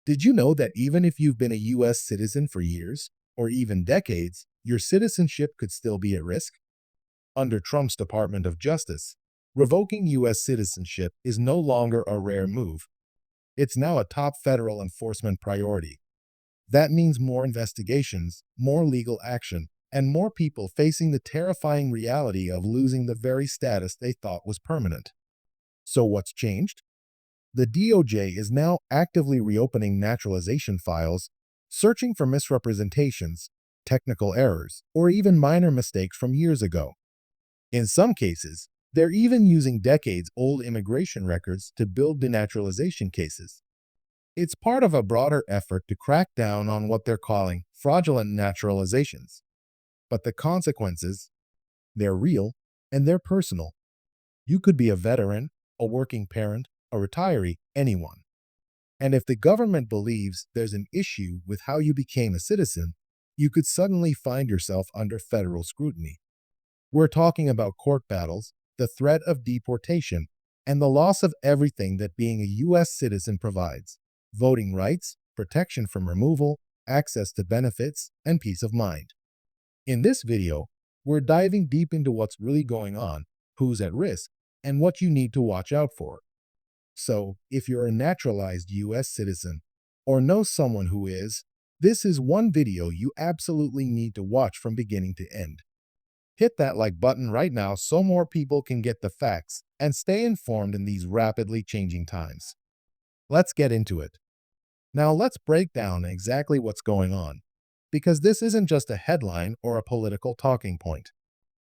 Did you know that even if you've been a U.S. citizen for years, or even decades, your citizenship could still be at risk? Under Trump's Department of Justice, revoking U.S. citizenship is no longer a rare move. It's now a top federal enforcement priority. That means more investigations, more legal action, and more people facing the terrifying reality of losing the very status they thought was permanent. So what's changed? The DOJ is now actively reopening naturalization files, searching for misrepresentations, technical errors, or even minor mistakes from years ago. In some cases, they're even using decades-old immigration records to build denaturalization cases. It's part of a broader effort to crack down on what they're calling fraudulent naturalizations. But the consequences, they're real and they're personal. You could be a veteran, a working parent, a retiree, anyone. And if the government believes there's an issue with how you became a citizen, you could suddenly find yourself under federal scrutiny. We're talking about court battles, the threat of deportation, and the loss of everything that being a U.S. citizen provides: voting rights, protection from removal, access to benefits, and peace of mind. In this video, we're diving deep into what's really going on, who's at risk, and what you need to watch out for. So, if you're a naturalized U.S. citizen or know someone who is, this is one video you absolutely need to watch from beginning to end. Hit that like button right now so more people can get the facts and stay informed in these rapidly changing times. Let's get into it. Now let's break down exactly what's going on, because this isn't just a headline or a political talking point.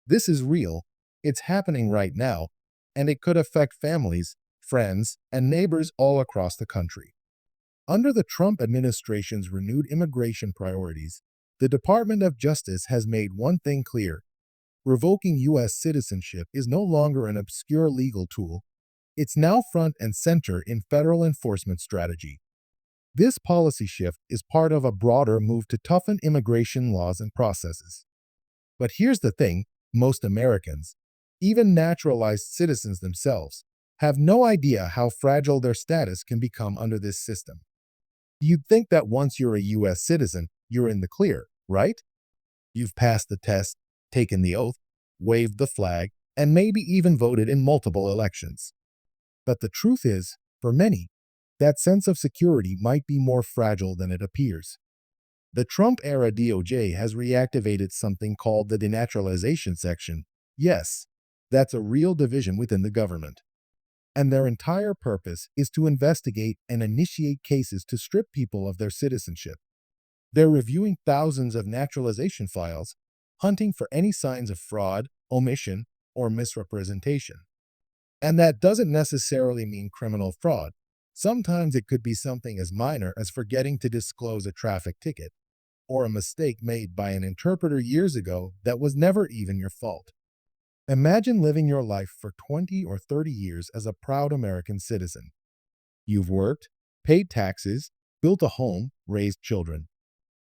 This is real, it's happening right now, and it could affect families, friends, and neighbors all across the country. Under the Trump administration's renewed immigration priorities, the Department of Justice has made one thing clear: revoking U.S. citizenship is no longer an obscure legal tool. It's now front and center in federal enforcement strategy. This policy shift is part of a broader move to toughen immigration laws and processes. But here's the thing: most Americans, even naturalized citizens themselves, have no idea how fragile their status can become under this system. You'd think that once you're a U.S. citizen, you're in the clear, right? You've passed the test, taken the oath, waved the flag, and maybe even voted in multiple elections. But the truth is, for many, that sense of security might be more fragile than it appears. The Trump-era DOJ has reactivated something called the Denaturalization section. Yes, that's a real division within the government. And their entire purpose is to investigate and initiate cases to strip people of their citizenship. They're reviewing thousands of naturalization files, hunting for any signs of fraud, omission, or misrepresentation. And that doesn't necessarily mean criminal fraud. Sometimes it could be something as minor as forgetting to disclose a traffic ticket, or a mistake made by an interpreter years ago that was never even your fault. Imagine living your life for 20 or 30 years as a proud American citizen. You've worked, paid taxes, built a home, raised children.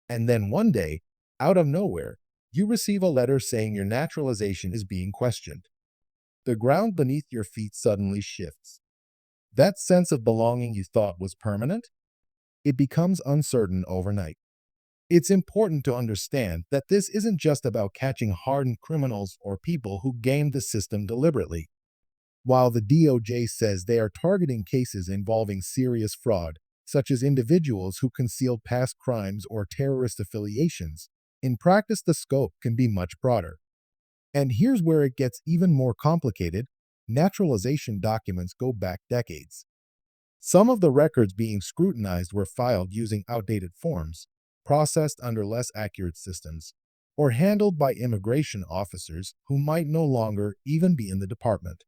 And then one day, out of nowhere, you receive a letter saying your naturalization is being questioned. The ground beneath your feet suddenly shifts. That sense of belonging you thought was permanent, it becomes uncertain overnight. It's important to understand that this isn't just about catching hardened criminals or people who game the system deliberately. While the DOJ says they are targeting cases involving serious fraud, such as individuals who concealed past crimes or terrorist affiliations, in practice the scope can be much broader. And here's where it gets even more complicated: naturalization documents go back decades. Some of the records being scrutinized were filed using outdated forms, processed under less accurate systems, or handled by immigration officers who might no longer even be in the department.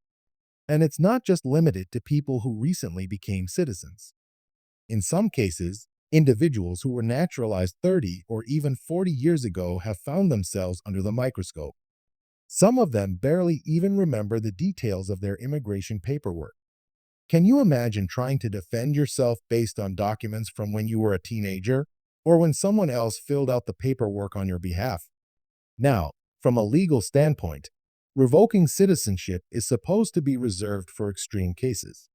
And it's not just limited to people who recently became citizens. In some cases, individuals who were naturalized 30 or even 40 years ago have found themselves under the microscope. Some of them barely even remember the details of their immigration paperwork. Can you imagine trying to defend yourself based on documents from when you were a teenager, or when someone else filled out the paperwork on your behalf? Now, from a legal standpoint, revoking citizenship is supposed to be reserved for extreme cases.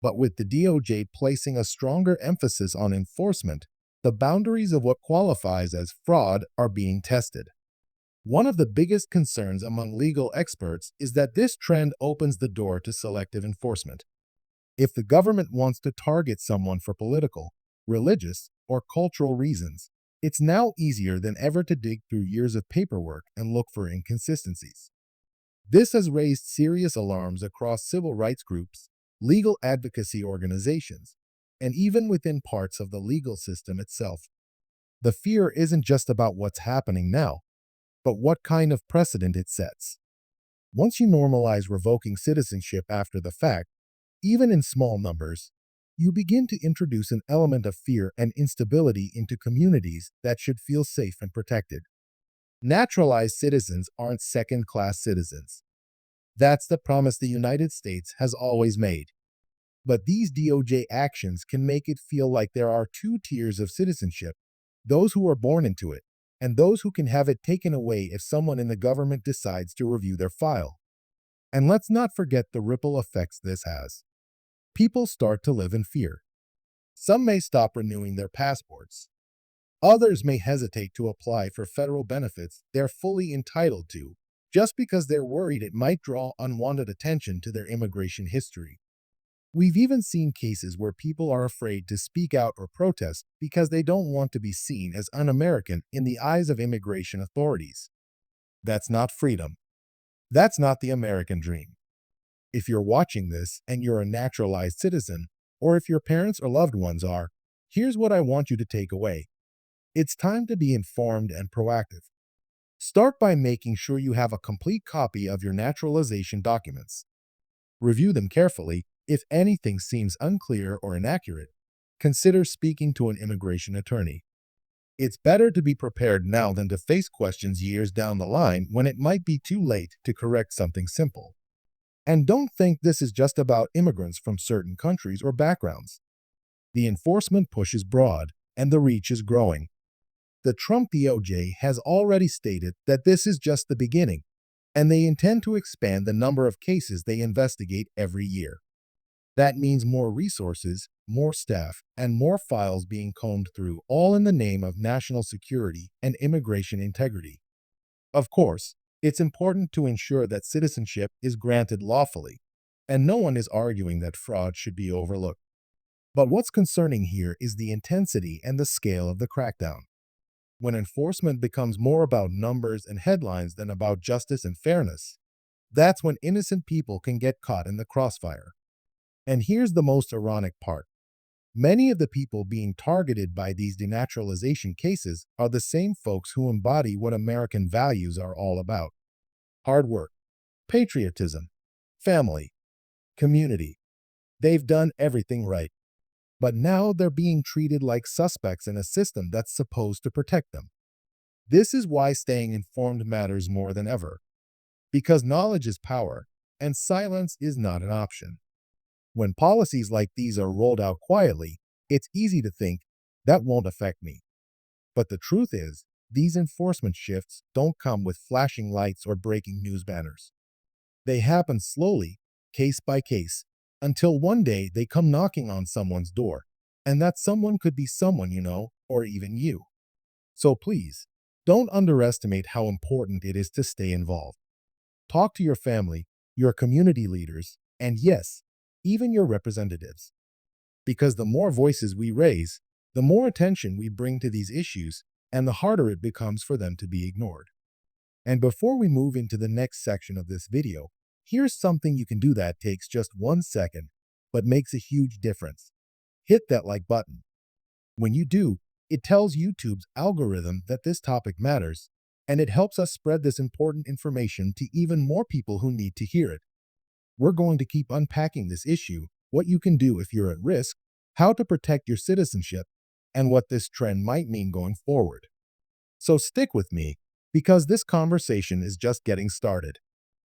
But with the DOJ placing a stronger emphasis on enforcement, the boundaries of what qualifies as fraud are being tested. One of the biggest concerns among legal experts is that this trend opens the door to selective enforcement. If the government wants to target someone for political, religious, or cultural reasons, it's now easier than ever to dig through years of paperwork and look for inconsistencies. This has raised serious alarms across civil rights groups, legal advocacy organizations, and even within parts of the legal system itself. The fear isn't just about what's happening now, but what kind of precedent it sets. Once you normalize revoking citizenship after the fact, even in small numbers, you begin to introduce an element of fear and instability into communities that should feel safe and protected. Naturalized citizens aren't second-class citizens. That's the promise the United States has always made. But these DOJ actions can make it feel like there are two tiers of citizenship: those who are born into it, and those who can have it taken away if someone in the government decides to review their file. And let's not forget the ripple effects this has. People start to live in fear. Some may stop renewing their passports. Others may hesitate to apply for federal benefits they're fully entitled to, just because they're worried it might draw unwanted attention to their immigration history. We've even seen cases where people are afraid to speak out or protest because they don't want to be seen as un-American in the eyes of immigration authorities. That's not freedom. That's not the American dream. If you're watching this and you're a naturalized citizen, or if your parents or loved ones are, here's what I want you to take away. It's time to be informed and proactive. Start by making sure you have a complete copy of your naturalization documents. Review them carefully. If anything seems unclear or inaccurate, consider speaking to an immigration attorney. It's better to be prepared now than to face questions years down the line when it might be too late to correct something simple. And don't think this is just about immigrants from certain countries or backgrounds. The enforcement push is broad, and the reach is growing. The Trump DOJ has already stated that this is just the beginning, and they intend to expand the number of cases they investigate every year. That means more resources, more staff, and more files being combed through, all in the name of national security and immigration integrity. Of course, it's important to ensure that citizenship is granted lawfully, and no one is arguing that fraud should be overlooked. But what's concerning here is the intensity and the scale of the crackdown. When enforcement becomes more about numbers and headlines than about justice and fairness, that's when innocent people can get caught in the crossfire. And here's the most ironic part. Many of the people being targeted by these denaturalization cases are the same folks who embody what American values are all about: hard work, patriotism, family, community. They've done everything right. But now they're being treated like suspects in a system that's supposed to protect them. This is why staying informed matters more than ever. Because knowledge is power, and silence is not an option. When policies like these are rolled out quietly, it's easy to think, that won't affect me. But the truth is, these enforcement shifts don't come with flashing lights or breaking news banners. They happen slowly, case by case, until one day they come knocking on someone's door, and that someone could be someone you know, or even you. So please, don't underestimate how important it is to stay involved. Talk to your family, your community leaders, and yes, even your representatives. Because the more voices we raise, the more attention we bring to these issues, and the harder it becomes for them to be ignored. And before we move into the next section of this video, here's something you can do that takes just 1 second, but makes a huge difference. Hit that like button. When you do, it tells YouTube's algorithm that this topic matters, and it helps us spread this important information to even more people who need to hear it. We're going to keep unpacking this issue, what you can do if you're at risk, how to protect your citizenship, and what this trend might mean going forward. So stick with me, because this conversation is just getting started.